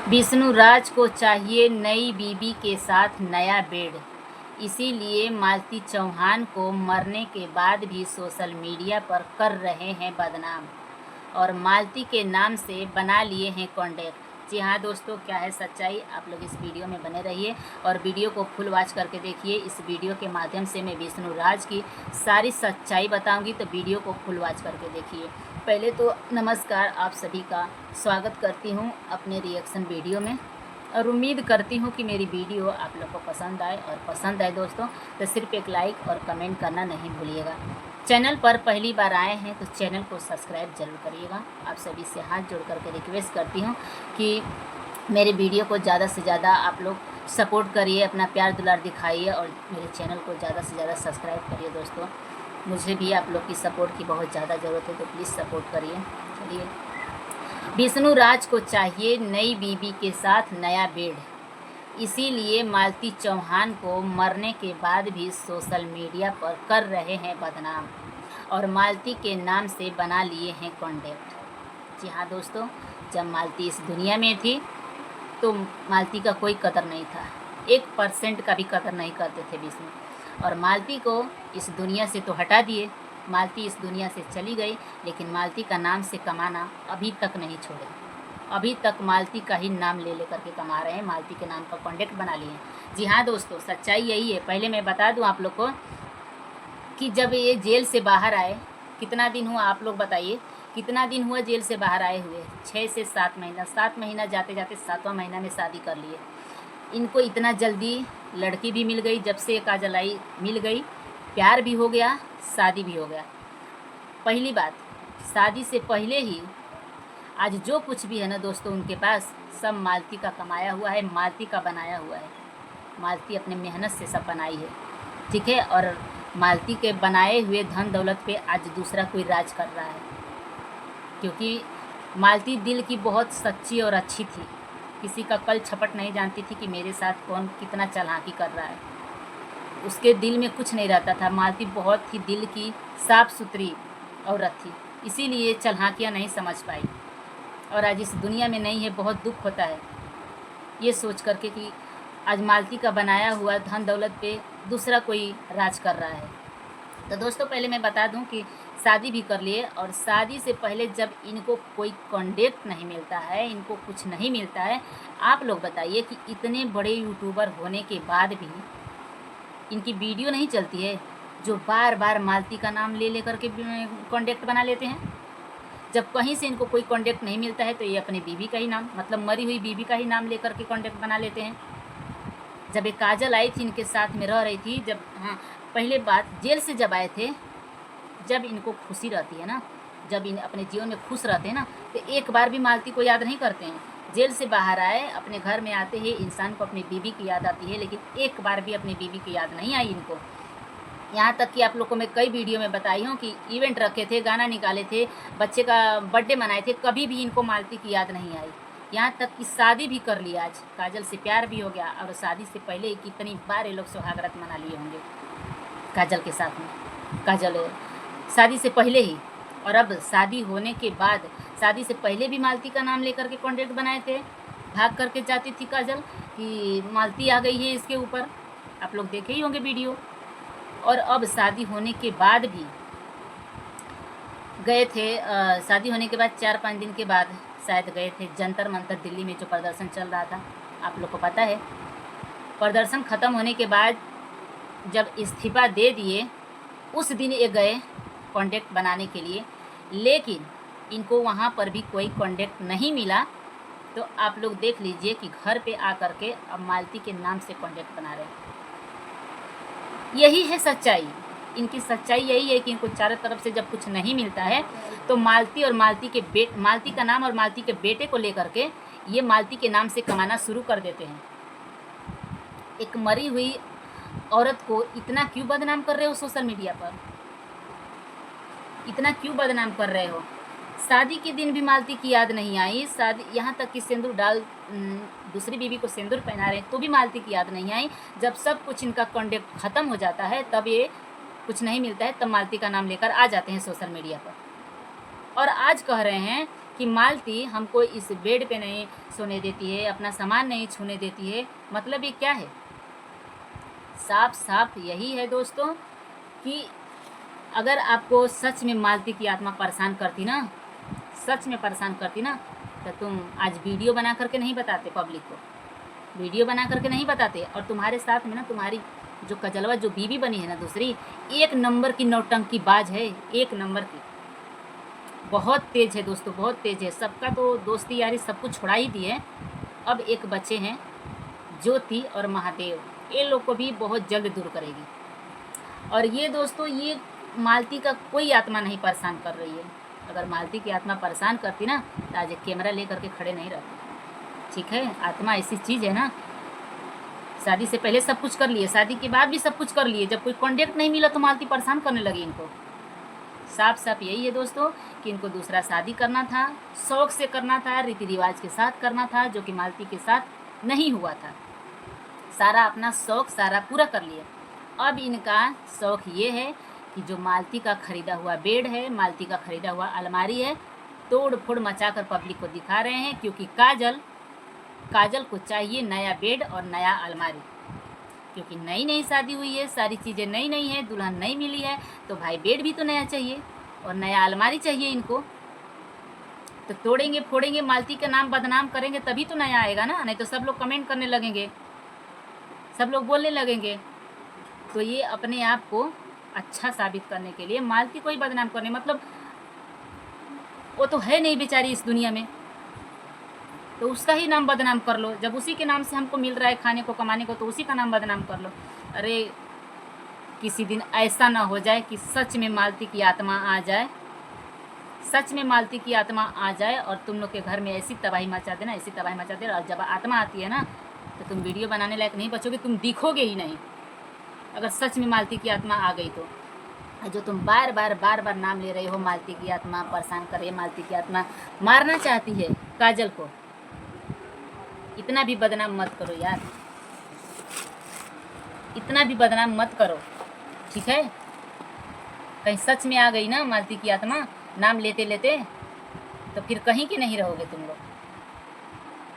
विष्णु राज को चाहिए नई बीवी के साथ नया बेड, इसीलिए मालती चौहान को मरने के बाद भी सोशल मीडिया पर कर रहे हैं बदनाम और मालती के नाम से बना लिए हैं कॉन्टैक्ट। जी हाँ दोस्तों, क्या है सच्चाई, आप लोग इस वीडियो में बने रहिए और वीडियो को फुल वॉच करके देखिए। इस वीडियो के माध्यम से मैं विष्णु राज की सारी सच्चाई बताऊंगी, तो वीडियो को फुल वॉच करके देखिए। पहले तो नमस्कार, आप सभी का स्वागत करती हूँ अपने रिएक्शन वीडियो में और उम्मीद करती हूँ कि मेरी वीडियो आप लोग को पसंद आए, और पसंद आए दोस्तों तो सिर्फ एक लाइक और कमेंट करना नहीं भूलिएगा। चैनल पर पहली बार आए हैं तो चैनल को सब्सक्राइब जरूर करिएगा। आप सभी से हाथ जोड़ करके रिक्वेस्ट करती हूँ कि मेरे वीडियो को ज़्यादा से ज़्यादा आप लोग सपोर्ट करिए, अपना प्यार दुलार दिखाइए और मेरे चैनल को ज़्यादा से ज़्यादा सब्सक्राइब करिए दोस्तों। मुझे भी आप लोग की सपोर्ट की बहुत ज़्यादा ज़रूरत है, तो प्लीज़ सपोर्ट करिए। चलिए, विष्णु राज को चाहिए नई बीवी के साथ नया बेड, इसीलिए मालती चौहान को मरने के बाद भी सोशल मीडिया पर कर रहे हैं बदनाम और मालती के नाम से बना लिए हैं कॉन्टैक्ट। जी हाँ दोस्तों, जब मालती इस दुनिया में थी तो मालती का कोई कदर नहीं था, 1% का भी कदर नहीं करते थे विष्णु, और मालती को इस दुनिया से तो हटा दिए। मालती इस दुनिया से चली गई, लेकिन मालती का नाम से कमाना अभी तक नहीं छोड़े। अभी तक मालती का ही नाम ले लेकर के कमा रहे हैं, मालती के नाम का कॉन्टैक्ट बना लिए हैं। जी हाँ दोस्तों, सच्चाई यही है। पहले मैं बता दूं आप लोग को कि जब ये जेल से बाहर आए, कितना दिन हुआ आप लोग बताइए, कितना दिन हुआ जेल से बाहर आए हुए? 6 से 7 महीना, 7 महीना जाते जाते 7वां महीना में शादी कर लिए। इनको इतना जल्दी लड़की भी मिल गई, जब से काजल आई मिल गई, प्यार भी हो गया, शादी भी हो गया। पहली बात, शादी से पहले ही आज जो कुछ भी है ना दोस्तों उनके पास, सब मालती का कमाया हुआ है, मालती का बनाया हुआ है। मालती अपने मेहनत से सब बनाई है, ठीक है। और मालती के बनाए हुए धन दौलत पे आज दूसरा कोई राज कर रहा है, क्योंकि मालती दिल की बहुत सच्ची और अच्छी थी। किसी का कल छपट नहीं जानती थी कि मेरे साथ कौन कितना चालाकी कर रहा है। उसके दिल में कुछ नहीं रहता था। मालती बहुत ही दिल की साफ़ सुथरी औरत थी, इसीलिए चालाकियाँ नहीं समझ पाई और आज इस दुनिया में नहीं है। बहुत दुख होता है ये सोच करके कि आज मालती का बनाया हुआ धन दौलत पे दूसरा कोई राज कर रहा है। तो दोस्तों, पहले मैं बता दूं कि शादी भी कर लिए, और शादी से पहले जब इनको कोई कॉन्टैक्ट नहीं मिलता है, इनको कुछ नहीं मिलता है, आप लोग बताइए कि इतने बड़े यूट्यूबर होने के बाद भी इनकी वीडियो नहीं चलती है, जो बार बार मालती का नाम ले लेकर के कॉन्टैक्ट बना लेते हैं। जब कहीं से इनको कोई कॉन्टैक्ट नहीं मिलता है तो ये अपनी बीवी का ही नाम, मतलब मरी हुई बीवी का ही नाम लेकर के कॉन्टैक्ट बना लेते हैं। जब एक काजल आई थी इनके साथ में रह रही थी, जब पहले बात जेल से जब आए थे, जब इनको खुशी रहती है ना, जब इन अपने जीवन में खुश रहते हैं ना, तो एक बार भी मालती को याद नहीं करते हैं। जेल से बाहर आए, अपने घर में आते ही इंसान को अपनी बीवी की याद आती है, लेकिन एक बार भी अपनी बीवी की याद नहीं आई इनको। यहाँ तक कि आप लोग को मैं कई वीडियो में बताई हूँ कि इवेंट रखे थे, गाना निकाले थे, बच्चे का बर्थडे मनाए थे, कभी भी इनको मालती की याद नहीं आई। यहाँ तक कि शादी भी कर लिया, आज काजल से प्यार भी हो गया, और शादी से पहले कितनी बार ये लोग सुहागरात मना लिए होंगे काजल के साथ में। काजल शादी से पहले ही, और अब शादी होने के बाद, शादी से पहले भी मालती का नाम लेकर के कॉन्टैक्ट बनाए थे। भाग करके जाती थी काजल कि मालती आ गई है इसके ऊपर, आप लोग देखे ही होंगे वीडियो। और अब शादी होने के बाद भी गए थे, शादी होने के बाद 4-5 दिन के बाद शायद गए थे जंतर मंतर दिल्ली में, जो प्रदर्शन चल रहा था, आप लोग को पता है। प्रदर्शन ख़त्म होने के बाद जब इस्तीफ़ा दे दिए, उस दिन ये गए कॉन्टैक्ट बनाने के लिए, लेकिन इनको वहाँ पर भी कोई कॉन्टैक्ट नहीं मिला। तो आप लोग देख लीजिए कि घर पे आकर के अब मालती के नाम से कॉन्टैक्ट बना रहे हैं। यही है सच्चाई, इनकी सच्चाई यही है कि इनको चारों तरफ से जब कुछ नहीं मिलता है तो मालती और मालती का नाम और मालती के बेटे को लेकर के ये मालती के नाम से कमाना शुरू कर देते हैं। एक मरी हुई औरत को इतना क्यों बदनाम कर रहे हो सोशल मीडिया पर, इतना क्यों बदनाम कर रहे हो? शादी के दिन भी मालती की याद नहीं आई, शादी यहाँ तक कि सिंदूर डाल दूसरी बीवी को सिंदूर पहना रहे तो भी मालती की याद नहीं आई। जब सब कुछ इनका कॉन्टैक्ट ख़त्म हो जाता है, तब ये कुछ नहीं मिलता है, तब मालती का नाम लेकर आ जाते हैं सोशल मीडिया पर, और आज कह रहे हैं कि मालती हमको इस बेड पे नहीं सोने देती है, अपना सामान नहीं छूने देती है। मतलब ये क्या है? साफ साफ यही है दोस्तों कि अगर आपको सच में मालती की आत्मा परेशान करती ना, सच में परेशान करती ना, तो तुम आज वीडियो बना करके नहीं बताते पब्लिक को, वीडियो बना करके नहीं बताते। और तुम्हारे साथ में ना तुम्हारी जो कजलवा जो बीवी बनी है ना दूसरी, एक नंबर की नौटंकी बाज है, एक नंबर की, बहुत तेज है दोस्तों, बहुत तेज है। सबका तो दोस्ती यारी सब कुछ छुड़ा ही दी है। अब एक बच्चे हैं ज्योति और महादेव, ये लोग को भी बहुत जल्द दूर करेगी। और ये दोस्तों ये मालती का कोई आत्मा नहीं परेशान कर रही है। अगर मालती की आत्मा परेशान करती ना तो आज एक कैमरा ले करके खड़े नहीं रहते। ठीक है, आत्मा ऐसी चीज़ है ना, शादी से पहले सब कुछ कर लिए, शादी के बाद भी सब कुछ कर लिए, जब कोई कॉन्टेक्ट नहीं मिला तो मालती परेशान करने लगी इनको। साफ साफ यही है दोस्तों कि इनको दूसरा शादी करना था, शौक से करना था, रीति रिवाज के साथ करना था, जो कि मालती के साथ नहीं हुआ था। सारा अपना शौक सारा पूरा कर लिए। अब इनका शौक ये है कि जो मालती का खरीदा हुआ बेड है, मालती का खरीदा हुआ अलमारी है, तोड़ फोड़ मचा कर पब्लिक को दिखा रहे हैं। क्योंकि काजल को चाहिए नया बेड और नया अलमारी, क्योंकि नई नई शादी हुई है, सारी चीज़ें नई नई है, दुल्हन नई मिली है, तो भाई बेड भी तो नया चाहिए और नया अलमारी चाहिए इनको। तो तोड़ेंगे फोड़ेंगे, मालती का नाम बदनाम करेंगे तभी तो नया आएगा ना, नहीं तो सब लोग कमेंट करने लगेंगे, सब लोग बोलने लगेंगे। तो ये अपने आप को अच्छा साबित करने के लिए मालती को ही बदनाम करने, मतलब वो तो है नहीं बेचारी इस दुनिया में, तो उसका ही नाम बदनाम कर लो। जब उसी के नाम से हमको मिल रहा है खाने को कमाने को, तो उसी का नाम बदनाम कर लो। अरे किसी दिन ऐसा ना हो जाए कि सच में मालती की आत्मा आ जाए, सच में मालती की आत्मा आ जाए और तुम लोग के घर में ऐसी तबाही मचा देना, ऐसी तबाही मचा दे। और जब आत्मा आती है ना तो तुम वीडियो बनाने लायक नहीं बचोगे, तुम दिखोगे ही नहीं। अगर सच में मालती की आत्मा आ गई तो जो तुम बार बार नाम ले रहे हो, मालती की आत्मा परेशान कर रही है, मालती की आत्मा मारना चाहती है काजल को, इतना भी बदनाम मत करो यार, इतना भी बदनाम मत करो। ठीक है, कहीं सच में आ गई ना मालती की आत्मा नाम लेते लेते, तो फिर कहीं की नहीं रहोगे तुम लोग।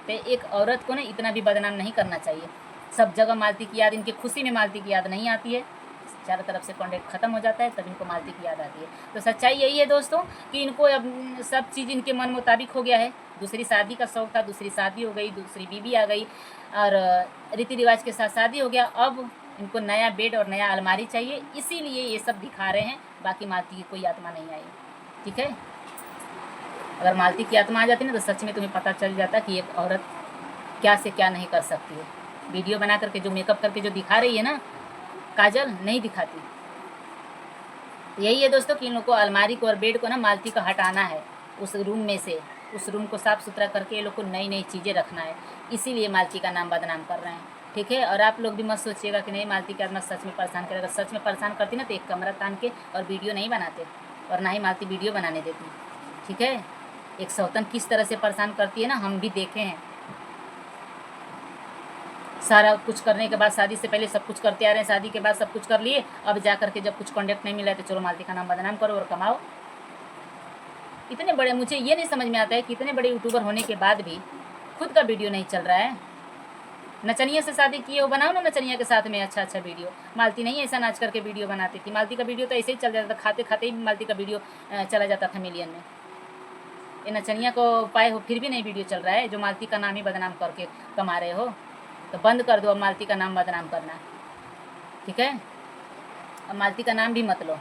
तो एक औरत को ना इतना भी बदनाम नहीं करना चाहिए। सब जगह मालती की याद, इनकी खुशी में मालती की याद नहीं आती है, चारों तरफ से कॉन्टेक्ट खत्म हो जाता है तब इनको मालती की याद आती है। तो सच्चाई यही है दोस्तों कि इनको अब सब चीज़ इनके मन मुताबिक हो गया है। दूसरी शादी का शौक था, दूसरी शादी हो गई, दूसरी बीवी आ गई और रीति रिवाज के साथ शादी हो गया। अब इनको नया बेड और नया अलमारी चाहिए, इसीलिए ये सब दिखा रहे हैं। बाकी मालती की कोई आत्मा नहीं आई। ठीक है, अगर मालती की आत्मा आ जाती ना तो सच में तुम्हें पता चल जाता कि एक औरत क्या से क्या नहीं कर सकती है। वीडियो बना करके जो मेकअप करके जो दिखा रही है ना काजल, नहीं दिखाती। यही है दोस्तों कि इन लोग को अलमारी को और बेड को ना मालती का हटाना है उस रूम में से, उस रूम को साफ़ सुथरा करके ये लोग को नई नई चीज़ें रखना है, इसीलिए मालती का नाम बदनाम कर रहे हैं। ठीक है, और आप लोग भी मत सोचिएगा कि नहीं मालती की आत्मा सच में परेशान करेगा। सच में परेशान करती ना तो एक कमरा तान के और वीडियो नहीं बनाते, और ना ही मालती वीडियो बनाने देती। ठीक है, एक सौतन किस तरह से परेशान करती है ना, हम भी देखे हैं। सारा कुछ करने के बाद, शादी से पहले सब कुछ करते आ रहे हैं, शादी के बाद सब कुछ कर लिए, अब जा करके जब कुछ कॉन्टेक्ट नहीं मिला है तो चलो मालती का नाम बदनाम करो और कमाओ। इतने बड़े, मुझे ये नहीं समझ में आता है कि इतने बड़े यूट्यूबर होने के बाद भी खुद का वीडियो नहीं चल रहा है। नचनिया से शादी किए हो, बनाओ ना नचनिया के साथ में अच्छा वीडियो। मालती नहीं ऐसा नाच करके वीडियो बनाती थी, मालती का वीडियो तो ऐसे ही चल जाता था, खाते खाते ही मालती का वीडियो चला जाता था मिलियन में। ये नचनिया को पाए हो फिर भी नहीं वीडियो चल रहा है, जो मालती का नाम ही बदनाम करके कमा रहे हो। तो बंद कर दो अब मालती का नाम बदनाम करना। ठीक है, अब मालती का नाम भी मत लो।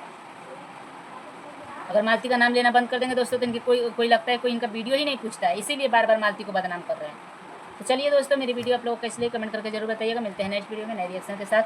अगर मालती का नाम लेना बंद कर देंगे दोस्तों तो इनकी कोई लगता है कोई इनका वीडियो ही नहीं पूछता है, इसीलिए बार मालती को बदनाम कर रहे हैं। तो चलिए दोस्तों, मेरी वीडियो आप लोग को कैसे कमेंट करके जरूर बताइएगा। मिलते हैं नेक्स्ट वीडियो में नए रिएक्शन के साथ।